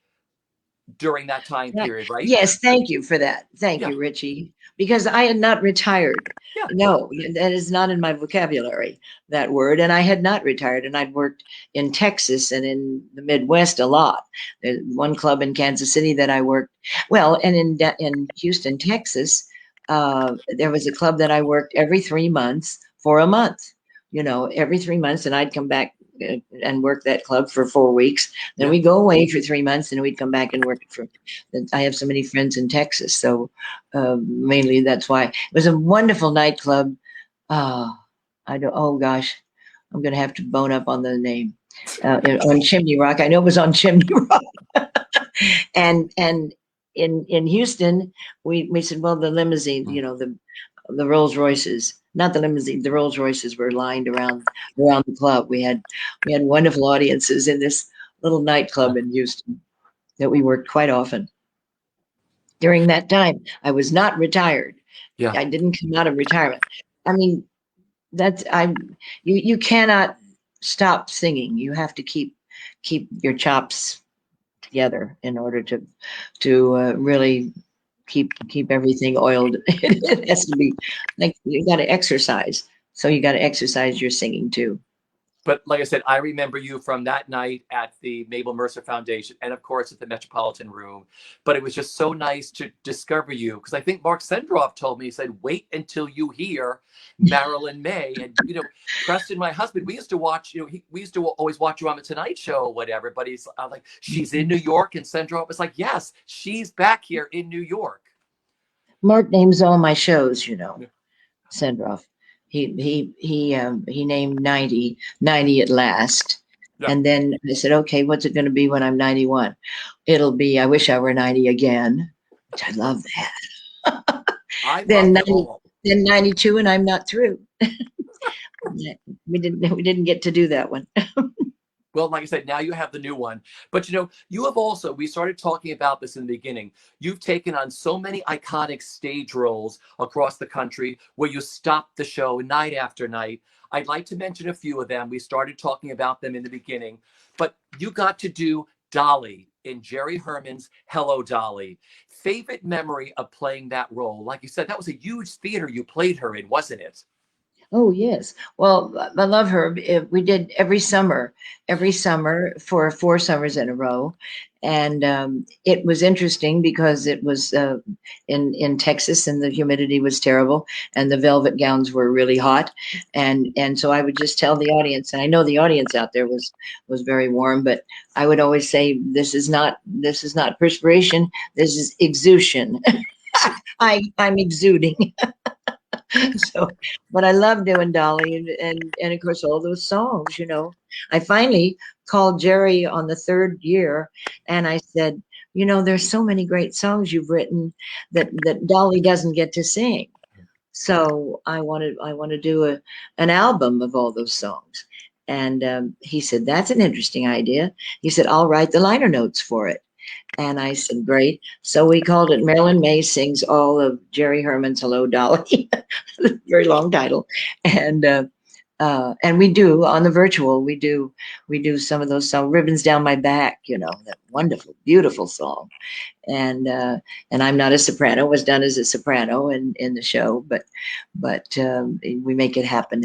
during that time period, right? Yes, thank you for that. Thank you, Richie. Because I had not retired. Yeah. No, that is not in my vocabulary, that word. And I had not retired. And I'd worked in Texas and in the Midwest a lot. There's one club in Kansas City that I worked. Well, and in Houston, Texas, there was a club that I worked every 3 months for a month. Every 3 months, and I'd come back and work that club for 4 weeks. Then we'd go away for 3 months, and we'd come back and work for. I have so many friends in Texas, so mainly that's why. It was a wonderful nightclub. Oh gosh, I'm gonna have to bone up on the name. On Chimney Rock, I know it was on Chimney Rock, and in Houston, we said, well, the limousine, the Rolls Royces, not the limousine, the Rolls Royces were lined around the club. We had wonderful audiences in this little nightclub in Houston that we worked quite often. During that time, I was not retired. Yeah. I didn't come out of retirement. I mean, you cannot stop singing. You have to keep your chops together in order to really keep everything oiled. It has to be like you got to exercise. So you got to exercise your singing too. But like I said, I remember you from that night at the Mabel Mercer Foundation and, of course, at the Metropolitan Room. But it was just so nice to discover you because I think Mark Sendroff told me, he said, wait until you hear Marilyn Maye. And, Preston, my husband, we used to watch, we used to always watch you on the Tonight Show or whatever. But I'm like, she's in New York. And Sendroff was like, yes, she's back here in New York. Mark names all my shows, Sendroff. He named 90 at last. Yeah. And then I said, okay, what's it going to be when I'm 91? It'll be, I wish I were 90 again, which I love that. Then 92 and I'm not through. We didn't get to do that one. Well, like I said, now you have the new one. But, you have also, we started talking about this in the beginning. You've taken on so many iconic stage roles across the country where you stop the show night after night. I'd like to mention a few of them. We started talking about them in the beginning. But you got to do Dolly in Jerry Herman's Hello, Dolly. Favorite memory of playing that role? Like you said, that was a huge theater you played her in, wasn't it? Oh, yes. Well, I love her. We did every summer for 4 summers in a row. And it was interesting because it was in Texas and the humidity was terrible and the velvet gowns were really hot. And so I would just tell the audience, and I know the audience out there was very warm, but I would always say, this is not perspiration. This is exution. I'm exuding. So, but I love doing Dolly and of course all those songs, I finally called Jerry on the 3rd year and I said, there's so many great songs you've written that Dolly doesn't get to sing. So I want to do an album of all those songs. And he said, that's an interesting idea. He said, I'll write the liner notes for it. And I said, great. So we called it Marilyn Maye Sings All of Jerry Herman's Hello, Dolly. Very long title. And we do on the virtual, we do some of those songs, Ribbons Down My Back, that wonderful, beautiful song. And I'm not a soprano, was done as a soprano in the show, but we make it happen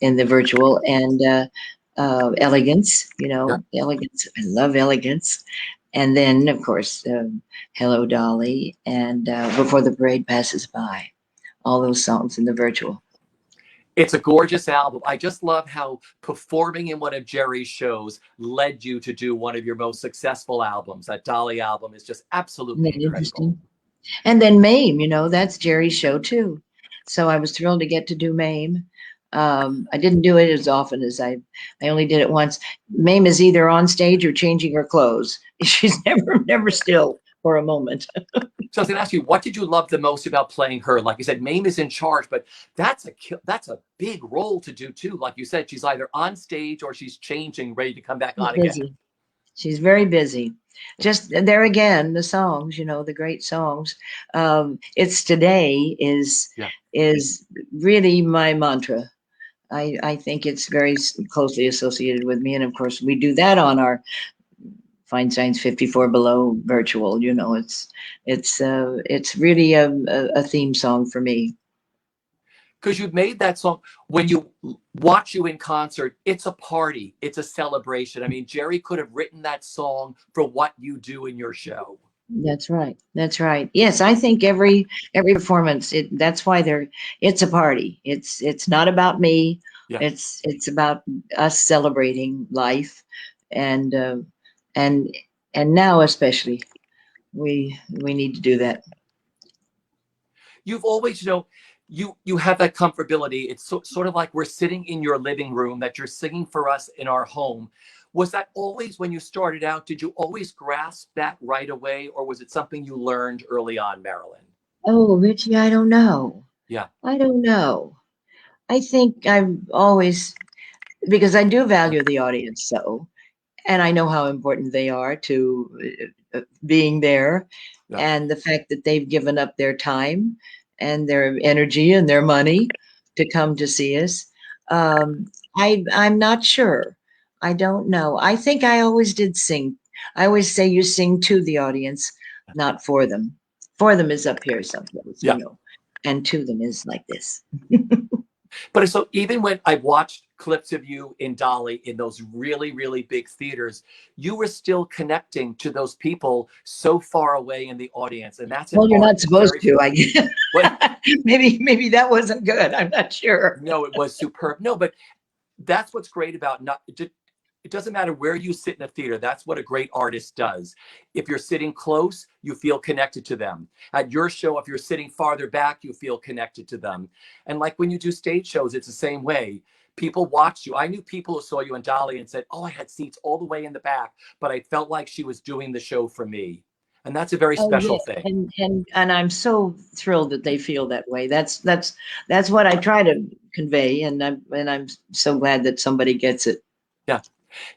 in the virtual. And Elegance, Elegance. I love Elegance. And then, of course, Hello, Dolly, and Before the Parade Passes By, all those songs in the virtual. It's a gorgeous album. I just love how performing in one of Jerry's shows led you to do one of your most successful albums. That Dolly album is just Isn't absolutely that incredible. interesting? And then Mame, that's Jerry's show too. So I was thrilled to get to do Mame. I didn't do it as often as I only did it once. Mame is either on stage or changing her clothes. She's never still for a moment. So I was going to ask you, what did you love the most about playing her? Like you said, Mame is in charge, but that's a big role to do too. Like you said, she's either on stage or she's changing, ready to come back She's on again. busy. She's very busy. Just there again, the songs, the great songs. It's Today is really my mantra. I think it's very closely associated with me, and of course we do that on our Feinstein's 54 Below virtual. It's really a theme song for me. Because you've made that song. When you watch you in concert, it's a party, it's a celebration. I mean, Jerry could have written that song for what you do in your show. That's right. That's right. Yes, I think every performance, that's why it's a party. It's not about me. Yeah. It's about us celebrating life, and and now especially we need to do that. You've always, you have that comfortability. It's sort of like we're sitting in your living room, that you're singing for us in our home. Was that always when you started out? Did you always grasp that right away, or was it something you learned early on, Marilyn? Oh, Richie, I don't know. Yeah. I don't know. I think I've always, because I do value the audience so, and I know how important they are to being there, Yeah. and the fact that they've given up their time and their energy and their money to come to see us. I'm not sure. I don't know. I think I always did sing. I always say you sing to the audience, not for them. For them is up here someplace, Yeah. and to them is like this. But so even when I watched clips of you in Dolly in those really, really big theaters, you were still connecting to those people so far away in the audience. And that's Well, you're not supposed to, I guess. What? maybe that wasn't good. I'm not sure. No, it was superb. No, but that's what's great about it doesn't matter where you sit in a theater. That's what a great artist does. If you're sitting close, you feel connected to them. At your show, if you're sitting farther back, you feel connected to them. And like when you do stage shows, it's the same way. People watch you. I knew people who saw you in Dolly and said, oh, I had seats all the way in the back, but I felt like she was doing the show for me. And that's a very special thing. And I'm so thrilled that they feel that way. That's what I try to convey, and I'm so glad that somebody gets it. Yeah.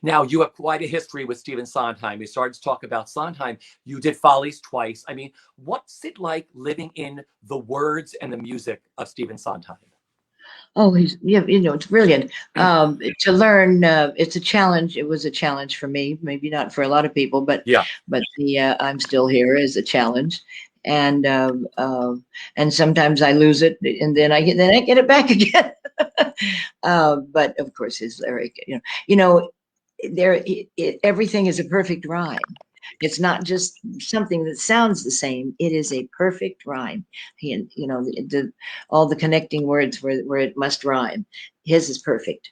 Now, you have quite a history with Stephen Sondheim. We started to talk about Sondheim. You did Follies twice. I mean, what's it like living in the words and the music of Stephen Sondheim? Oh, it's brilliant. To learn, it's a challenge. It was a challenge for me, maybe not for a lot of people, but yeah. But the I'm still here is a challenge, and sometimes I lose it, and then I get it back again. But of course, his lyric, everything is a perfect rhyme. It's not just something that sounds the same. It is a perfect rhyme. All the connecting words where it must rhyme. His is perfect.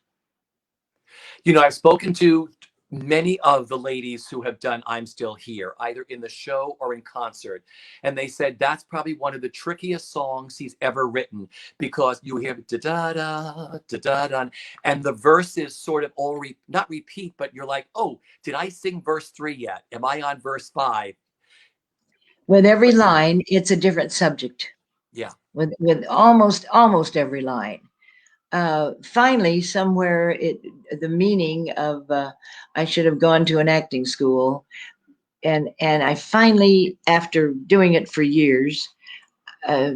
I've spoken to many of the ladies who have done I'm Still Here, either in the show or in concert. And they said that's probably one of the trickiest songs he's ever written, because you hear da-da-da, da-da-da, and the verses sort of all not repeat, but you're like, oh, did I sing verse 3 yet? Am I on verse 5? With every line, it's a different subject. Yeah. With almost every line. Finally, somewhere the meaning of I should have gone to an acting school, and I finally, after doing it for years,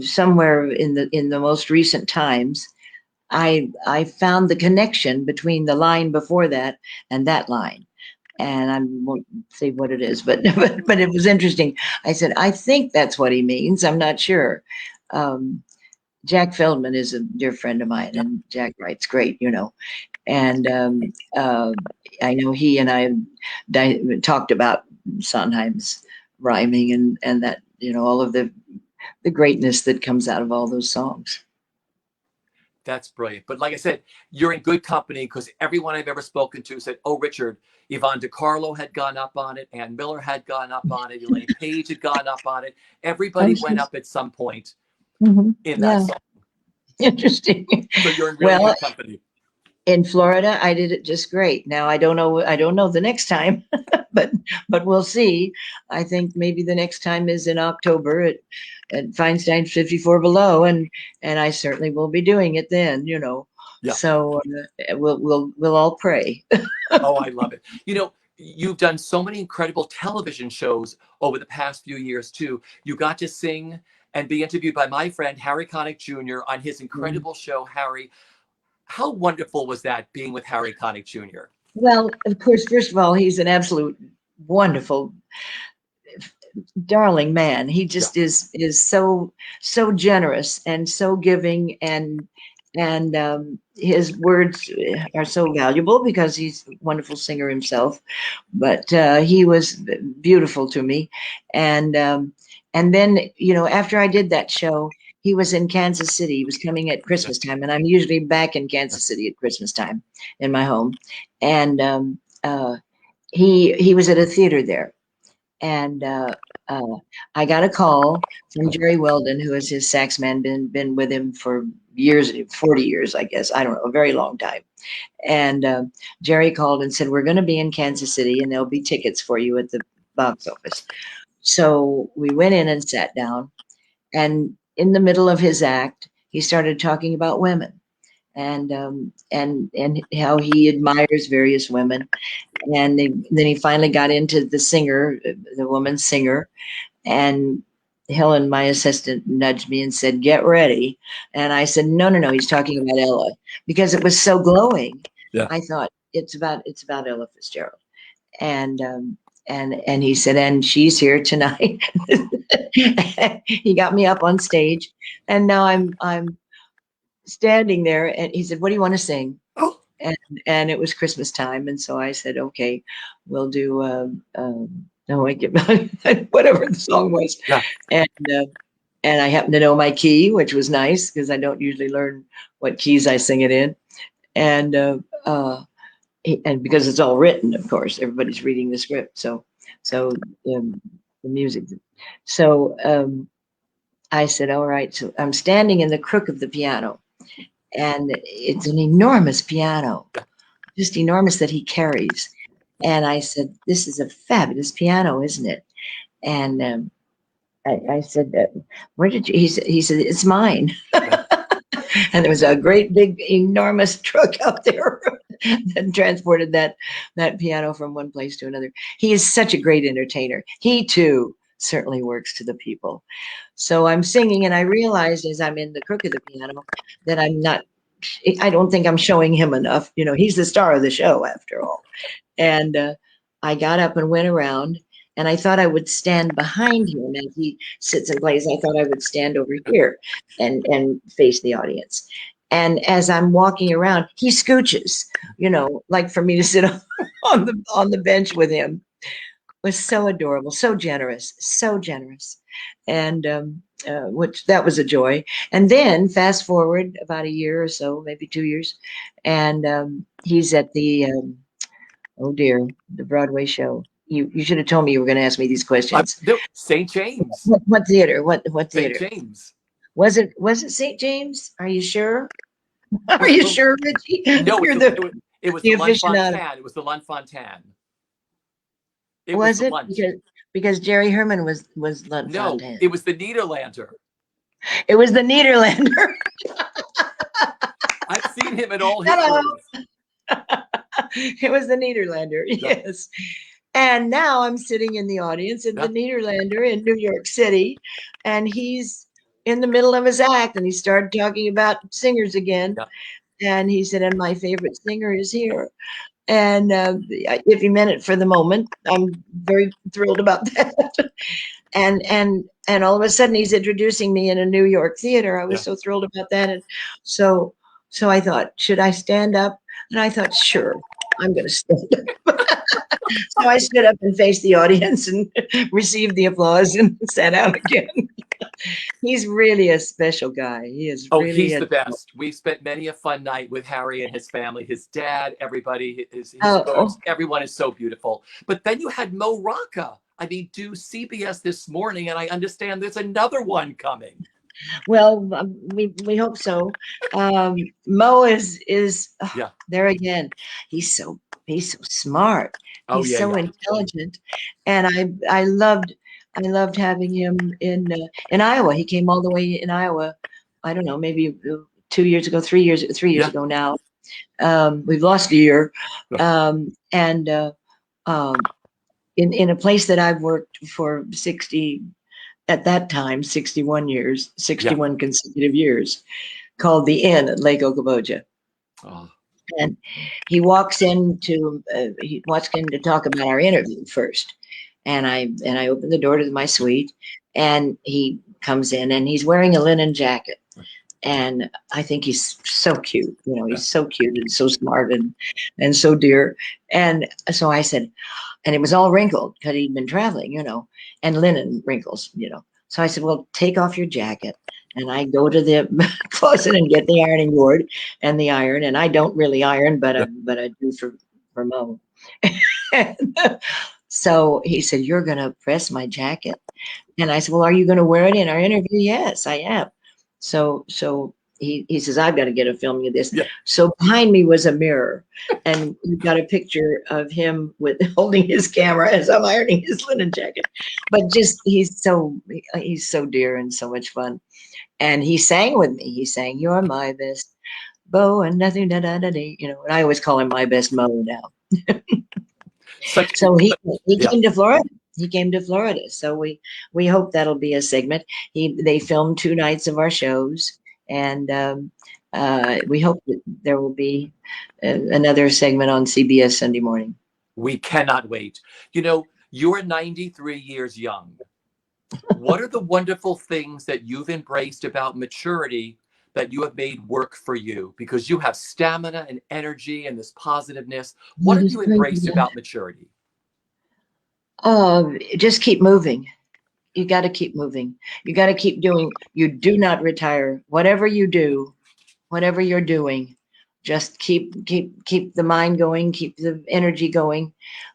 somewhere in the most recent times, I found the connection between the line before that and that line, and I won't say what it is, but it was interesting. I said, I think that's what he means. I'm not sure. Jack Feldman is a dear friend of mine, and Jack writes great, and I know he and I talked about Sondheim's rhyming and that, all of the greatness that comes out of all those songs. That's brilliant. But like I said, you're in good company because everyone I've ever spoken to said, oh, Richard, Yvonne DiCarlo had gone up on it. Ann Miller had gone up on it. Elaine Page had gone up on it. Everybody went up at some point in that song. Interesting. So you're in really good company. In Florida, I did it just great. Now I don't know the next time, but we'll see. I think maybe the next time is in October at Feinstein's 54 Below, and I certainly will be doing it then. You know, so we'll all pray. Oh, I love it. You know, you've done so many incredible television shows over the past few years too. You got to sing and be interviewed by my friend Harry Connick Jr. on his incredible show, Harry. How wonderful was that, being with Harry Connick Jr.? Well, of course, first of all, he's an absolute wonderful, darling man. He just is so generous and so giving, and his words are so valuable because he's a wonderful singer himself. But he was beautiful to me, and then, you know, after I did that show, he was in Kansas City. He was coming at Christmas time, and I'm usually back in Kansas City at Christmas time in my home. And he was at a theater there, and I got a call from Jerry Weldon, who is his sax man, been with him for years, 40 years, I guess. I don't know, a very long time. And Jerry called and said, we're going to be in Kansas City, and there'll be tickets for you at the box office. So we went in and sat down, and in the middle of his act, he started talking about women and how he admires various women. And then he finally got into the singer, the woman singer, and Helen, my assistant, nudged me and said, get ready. And I said, no, he's talking about Ella, because it was so glowing. Yeah. I thought it's about Ella Fitzgerald. And he said, and she's here tonight. He got me up on stage, and now I'm standing there, and he said, what do you want to sing? Oh. And it was Christmas time, and so I said, okay, we'll do whatever the song was. Yeah. And I happened to know my key, which was nice because I don't usually learn what keys I sing it in. And because it's all written, of course, everybody's reading the script. So the music. So I said, all right. So I'm standing in the crook of the piano, and it's an enormous piano, just enormous, that he carries. And I said, this is a fabulous piano, isn't it? And I said, where did you, he said, it's mine. And there was a great big enormous truck out there that transported that piano from one place to another. He is such a great entertainer. He too certainly works to the people. So I'm singing, and I realized as I'm in the crook of the piano that I don't think I'm showing him enough. You know, he's the star of the show after all. And I got up and went around, and I thought I would stand behind him as he sits and plays. I thought I would stand over here and face the audience. And as I'm walking around, he scooches, you know, like for me to sit on the bench with him. It was so adorable, so generous, and which that was a joy. And then fast forward about a year or so, maybe 2 years, and he's at the the Broadway show. You should have told me you were going to ask me these questions. St. James. What theater? What theater? St. James. Was it St. James? Are you sure? Are you sure, Richie? No, it was the Lunt-Fontanne. It was the Lunt-Fontanne. Was it? Because Jerry Herman was Lunt-Fontanne. No, it was the Nederlander. It was the Nederlander. I've seen him at all his shows. It was the Nederlander, yes. And now I'm sitting in the audience at the Nederlander in New York City, and he's in the middle of his act, and he started talking about singers again. And he said, and my favorite singer is here. And if he meant it for the moment, I'm very thrilled about that. And all of a sudden he's introducing me in a New York theater. I was so thrilled about that. And so I thought, should I stand up? And I thought, sure, I'm going to stand up. So I stood up and faced the audience and received the applause and sat down again. He's really a special guy. He is Oh, really he's a. the best. We've spent many a fun night with Harry and his family, his dad, everybody, his Oh, folks. Everyone is so beautiful. But then you had Mo Rocca. I mean, do CBS this morning, and I understand there's another one coming. well, we hope so. Mo is Yeah. there again. He's so smart. Oh, He's yeah, so yeah. intelligent, and I loved having him in Iowa. He came all the way in Iowa. I don't know, maybe 2 years ago, 3 years Yeah. ago now. We've lost a year, and in a place that I've worked for 60 at that time 61 years, Yeah. 61 consecutive years, called the Inn at Lake Okoboji. Oh. And he walks in to talk about our interview first, and I open the door to my suite, and he comes in and he's wearing a linen jacket. And I think he's so cute. He's so cute and so smart and so dear. And so I said, and it was all wrinkled because he'd been traveling, and linen wrinkles. So I said, well, take off your jacket. And I go to the closet and get the ironing board and the iron. And I don't really iron, but I do for Mo. So he said, you're going to press my jacket. And I said, well, are you going to wear it in our interview? Yes, I am. So he says, I've got to get a filming of this. Yeah. So behind me was a mirror, and we got a picture of him holding his camera as I'm ironing his linen jacket. But just he's so dear and so much fun. And he sang with me. He sang, "You're my best Bo and nothing da da da da." And I always call him my best Mo now. So he came to Florida. He came to Florida. So we hope that'll be a segment. They filmed 2 nights of our shows, and we hope that there will be another segment on CBS Sunday morning. We cannot wait. You're 93 years young. What are the wonderful things that you've embraced about maturity that you have made work for you? Because you have stamina and energy and this positiveness. What have you embraced about maturity? Just keep moving. You got to keep moving. You got to keep doing. You do not retire. Whatever you do, whatever you're doing, just keep the mind going, keep the energy going.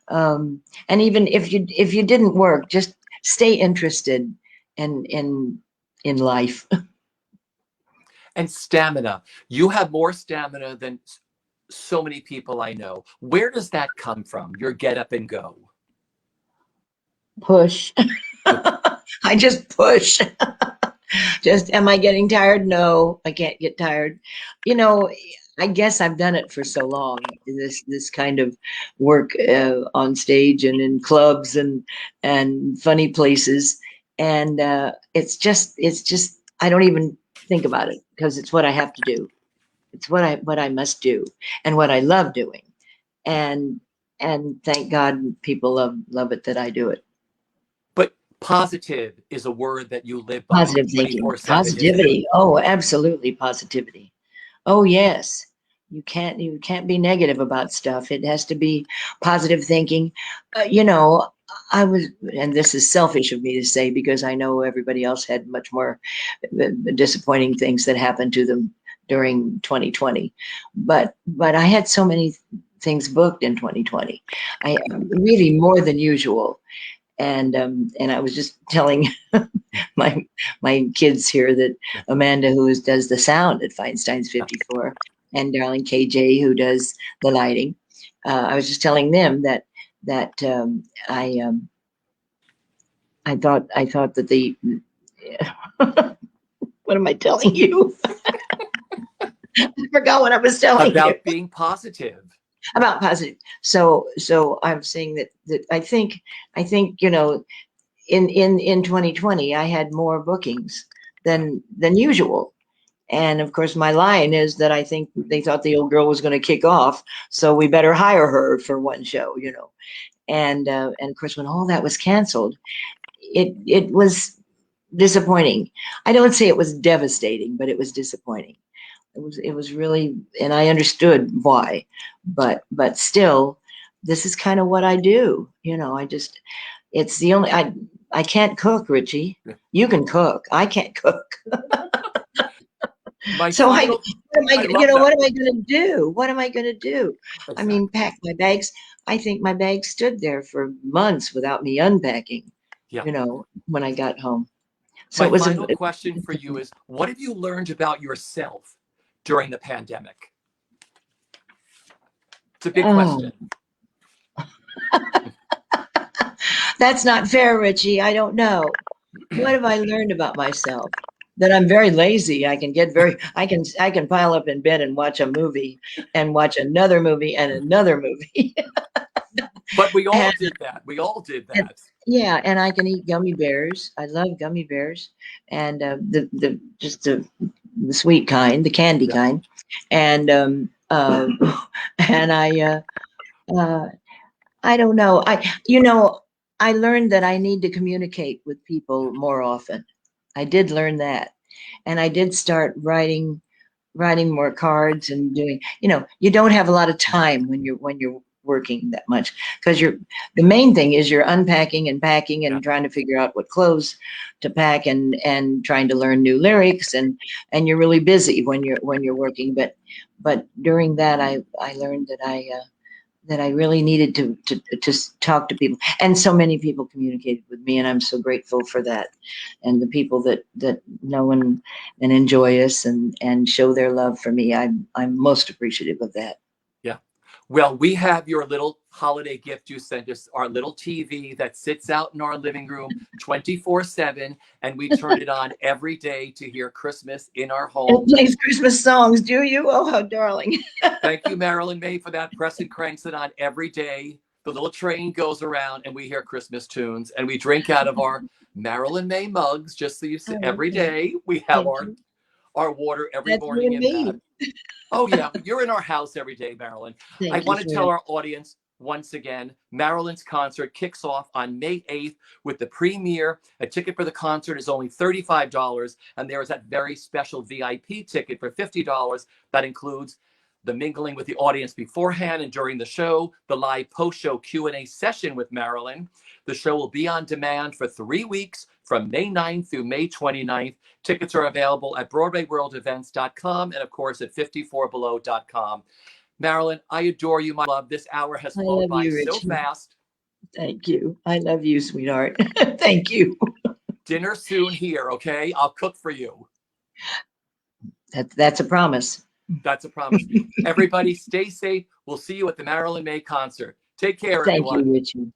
And even if you didn't work, just stay interested in life. And stamina. You have more stamina than so many people I know. Where does that come from? Your get up and go. Push. I just push. Just, am I getting tired? No, I can't get tired. I guess I've done it for so long, this kind of work on stage and in clubs and funny places. And it's just, I don't even think about it because it's what I have to do. It's what I must do and what I love doing. And thank God people love it that I do it. But positive is a word that you live by. Positive thinking, 24/7, positivity. Oh, absolutely, positivity. Oh, yes. You can't be negative about stuff. It has to be positive thinking. And this is selfish of me to say because I know everybody else had much more disappointing things that happened to them during 2020. But I had so many things booked in 2020. I really more than usual. And I was just telling my kids here that Amanda, who does the sound at Feinstein's 54, and darling KJ, who does the lighting, I was just telling them that I thought that the what am I telling you? I forgot what I was telling you about being positive. About positive. So I'm saying that I think in 2020 I had more bookings than usual. And of course, my line is that I think they thought the old girl was going to kick off, so we better hire her for one show, And of course, when all that was canceled, it was disappointing. I don't say it was devastating, but it was disappointing. It was really, and I understood why, but still, this is kind of what I do. It's the only I can't cook, Richie. You can cook. I can't cook. So I love what that. am I going to do? What am I going to do? Exactly. I mean, pack my bags. I think my bags stood there for months without me unpacking, Yeah. when I got home. So My it was final question for you is, what have you learned about yourself during the pandemic? It's a big question. That's not fair, Richie. I don't know. What have I learned about myself? That I'm very lazy. I can pile up in bed and watch a movie and watch another movie and another movie. But we all And, did that. We all did and that. yeah, and I can eat gummy bears. I love gummy bears, and the sweet kind, the candy Yeah. kind, and and I don't know. I learned that I need to communicate with people more often. I did learn that. And I did start writing more cards and doing, you don't have a lot of time when you're working that much, because the main thing is you're unpacking and packing and trying to figure out what clothes to pack and trying to learn new lyrics, and you're really busy when you're working. But during that I learned that I really needed to talk to people, and so many people communicated with me, and I'm so grateful for that. And the people that know and enjoy us and show their love for me, I'm most appreciative of that. Yeah. Well, we have your little holiday gift you sent us, our little TV that sits out in our living room 24/7, and we turn it on every day to hear Christmas in our home. It plays Christmas songs, do you? Oh, how darling. Thank you, Marilyn Maye, for that. Preston cranks it on every day. The little train goes around and we hear Christmas tunes, and we drink out of our Marilyn Maye mugs, just so you see, every day. We have our water every That's you morning and in me. that. Oh, yeah. You're in our house every day, Marilyn. I Thank you, want to tell sweetheart. our audience once again, Marilyn's concert kicks off on May 8th with the premiere. A ticket for the concert is only $35, and there is that very special VIP ticket for $50 that includes the mingling with the audience beforehand and during the show, the live post-show Q&A session with Marilyn. The show will be on demand for 3 weeks from May 9th through May 29th. Tickets are available at BroadwayWorldEvents.com and, of course, at 54below.com. Marilyn, I adore you, my love. This hour has I flown love by you, so Richie. fast. Thank you. I love you, sweetheart. Thank you. Dinner soon here, okay? I'll cook for you. That's a promise. That's a promise. Everybody stay safe. We'll see you at the Marilyn Maye concert. Take care, Thank you, everyone. Richie.